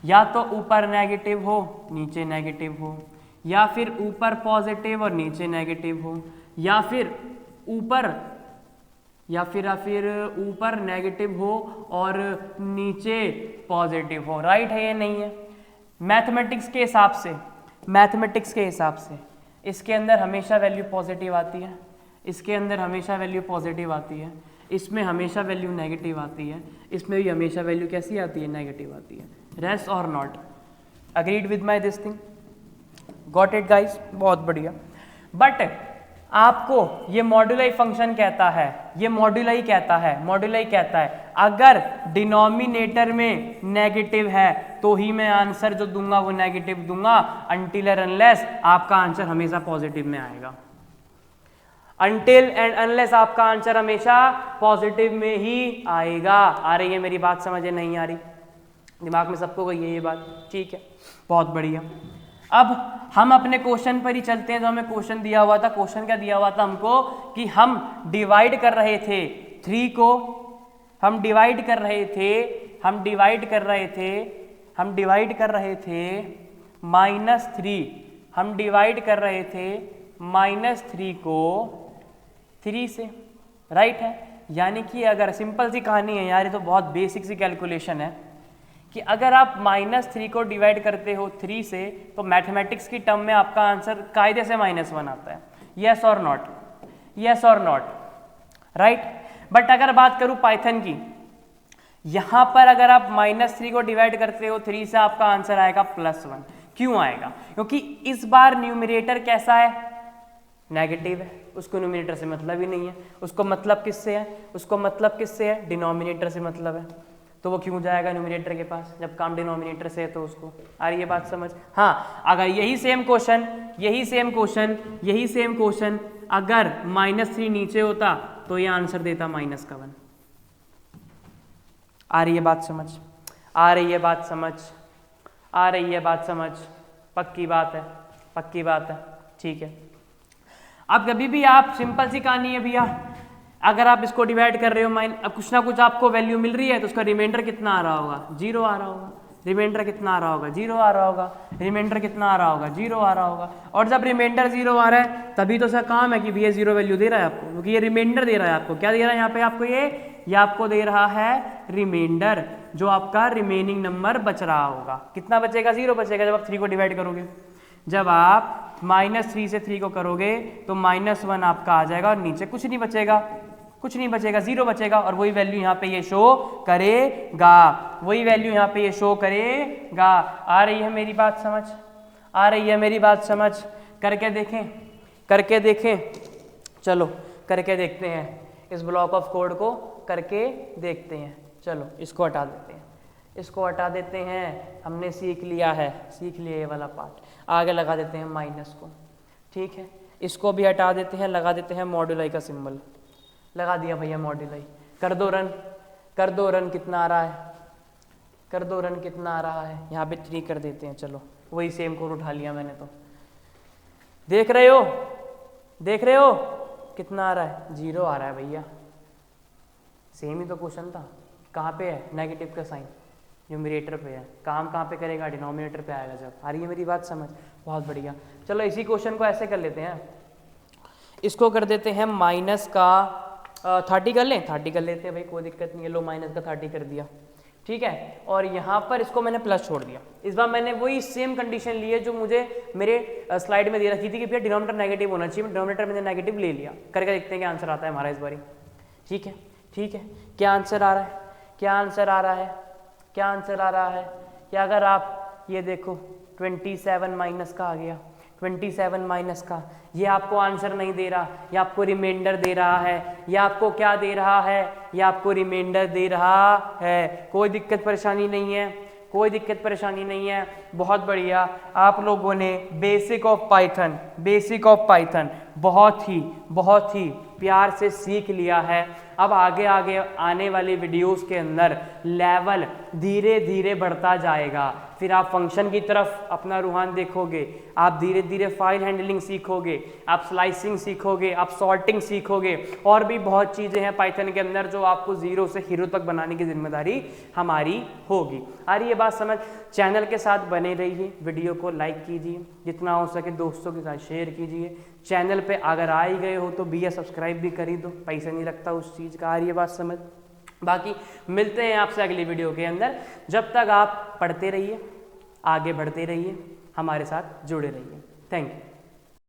या तो ऊपर नेगेटिव हो नीचे नेगेटिव हो, या फिर ऊपर पॉजिटिव और नीचे नेगेटिव हो, या फिर ऊपर नेगेटिव हो और नीचे पॉजिटिव हो। राइट है या नहीं है? मैथमेटिक्स के हिसाब से इसके अंदर हमेशा वैल्यू पॉजिटिव आती है, इसके अंदर हमेशा वैल्यू पॉजिटिव आती है, इसमें हमेशा वैल्यू नेगेटिव आती है, इसमें भी हमेशा वैल्यू कैसी आती है? नेगेटिव आती है। रेस्ट और not? Agreed with my this thing? Got it guys? बहुत बढ़िया। बट आपको ये मॉड्यूलाई फंक्शन कहता है अगर डिनोमिनेटर में नेगेटिव है तो ही मैं आंसर जो दूंगा वो नेगेटिव दूंगा, अनटिल और अनलेस आपका आंसर हमेशा पॉजिटिव में आएगा। अनटिल एंड अनलेस आपका आंसर हमेशा पॉजिटिव में ही आएगा। आ रही है मेरी बात समझ, नहीं आ रही? दिमाग में सबको गई है ये बात, ठीक है, बहुत बढ़िया। अब हम अपने क्वेश्चन पर ही चलते हैं। जो हमें क्वेश्चन दिया हुआ था, क्वेश्चन क्या दिया हुआ था हमको कि हम डिवाइड कर रहे थे 3 को, हम डिवाइड कर रहे थे -3 हम डिवाइड कर रहे थे -3 को 3 से, राइट है। यानी कि अगर सिंपल सी कहानी है यार, ये तो बहुत बेसिक सी कैलकुलेशन है कि अगर आप -3 को डिवाइड करते हो 3 से तो मैथमेटिक्स की टर्म में आपका आंसर कायदे से -1 आता है। यस और नॉट? यस और नॉट, राइट। बट अगर बात करूं पाइथन की, यहां पर अगर आप -3 को डिवाइड करते हो 3 से आपका आंसर आएगा +1। क्यों आएगा? क्योंकि इस बार न्यूमरेटर कैसा है? नेगेटिव है। उसको न्यूमरेटर से मतलब ही नहीं है। उसको मतलब किससे है? उसको मतलब किससे है? डिनोमिनेटर से मतलब है। तो वो क्यों जाएगा न्यूमरेटर के पास जब काम डिनोमिनेटर से है? तो उसको आ रही है बात समझ? हाँ, अगर यही सेम क्वेश्चन अगर -3 नीचे होता तो ये आंसर देता -1। आ रही है बात समझ? आ रही है बात समझ? आ रही है बात समझ? पक्की बात है, पक्की बात है, ठीक है। अब कभी भी आप, सिंपल सी कहानी है भैया, अगर आप इसको डिवाइड कर रहे हो अब कुछ ना कुछ आपको वैल्यू मिल रही है तो उसका रिमाइंडर कितना आ रहा होगा? 0 आ रहा होगा। रिमाइंडर कितना आ रहा होगा? 0 आ रहा होगा। रिमाइंडर कितना आ रहा होगा? 0 आ रहा होगा। और जब रिमाइंडर 0 आ रहा है तभी तो उसका काम है कि भैया 0 वैल्यू दे रहा है आपको, क्योंकि ये रिमाइंडर दे रहा है आपको। क्या दे रहा है यहाँ पे आपको? ये आपको दे रहा है रिमाइंडर, जो आपका रिमेनिंग नंबर बच रहा होगा। कितना बचेगा? 0 बचेगा जब आप 3 को डिवाइड करोगे। जब आप -3 से 3 को करोगे तो -1 आपका आ जाएगा और नीचे कुछ नहीं बचेगा, कुछ नहीं बचेगा, 0 बचेगा। और वही वैल्यू यहाँ पे ये शो करेगा, वही वैल्यू यहाँ पे ये शो करेगा। आ रही है मेरी बात समझ? आ रही है मेरी बात समझ? करके देखें, करके देखें, चलो करके देखते हैं। इस ब्लॉक ऑफ कोड को करके देखते हैं। चलो इसको हटा देते हैं, इसको हटा देते हैं। हमने सीख लिया है, सीख लिया ये वाला पार्ट। आगे लगा देते हैं माइनस को, ठीक है। इसको भी हटा देते हैं, लगा देते हैं मॉड्यूलाई का सिंबल। लगा दिया भैया मॉड्यूलाई। कर दो रन, कर दो रन। कितना आ रहा है? कर दो रन। कितना आ रहा है? यहाँ पे 3 कर देते हैं। चलो वही सेम कोड उठा लिया मैंने तो। देख रहे हो? देख रहे हो? कितना आ रहा है? 0 आ रहा है भैया। सेम ही तो क्वेश्चन था। कहाँ पे है नेगेटिव का साइन? न्यूमरेटर पे है। काम कहाँ पे करेगा? डिनोमिनेटर पे आएगा जब। आ रही है मेरी बात समझ? बहुत बढ़िया। चलो इसी क्वेश्चन को ऐसे कर लेते हैं, इसको कर देते हैं माइनस का 30 कर लें। 30 कर लेते हैं भाई, कोई दिक्कत नहीं है। लो माइनस का 30 कर दिया, ठीक है। और यहाँ पर इसको मैंने प्लस छोड़ दिया। इस बार मैंने वही सेम कंडीशन ली है जो मुझे मेरे स्लाइड में दे रखी थी कि भैया डिनोमिनेटर नेगेटिव होना चाहिए। डिनोमिनेटर मैंने नेगेटिव ले लिया। करके देखते हैं क्या आंसर आता है हमारा इस बारी। ठीक है, ठीक है। क्या आंसर आ रहा है? क्या आंसर आ रहा है? क्या आंसर आ रहा है? कि अगर आप ये देखो 27 माइनस का आ गया। 27 माइनस का, ये आपको आंसर नहीं दे रहा, ये आपको रिमाइंडर दे रहा है। ये आपको क्या दे रहा है? ये आपको रिमाइंडर दे रहा है। कोई दिक्कत परेशानी नहीं है, कोई दिक्कत परेशानी नहीं है। बहुत बढ़िया, आप लोगों ने basic of Python, basic of Python बहुत ही प्यार से सीख लिया है। अब आगे आगे आने वाली वीडियोस के अंदर लेवल धीरे धीरे बढ़ता जाएगा। फिर आप फंक्शन की तरफ अपना रुझान देखोगे, आप धीरे धीरे फाइल हैंडलिंग सीखोगे, आप स्लाइसिंग सीखोगे, आप सॉर्टिंग सीखोगे, और भी बहुत चीज़ें हैं पाइथन के अंदर जो आपको जीरो से हीरो तक बनाने की जिम्मेदारी हमारी होगी। आ रही है बात समझ? चैनल के साथ बने रहिए, वीडियो को लाइक कीजिए, जितना हो सके दोस्तों के साथ शेयर कीजिए। चैनल पे अगर आ ही गए हो तो भैया सब्सक्राइब भी कर ही दो, पैसा नहीं लगता उस चीज़ का। आ रही है बात समझ? बाकी मिलते हैं आपसे अगली वीडियो के अंदर। जब तक आप पढ़ते रहिए, आगे बढ़ते रहिए, हमारे साथ जुड़े रहिए। Thank you.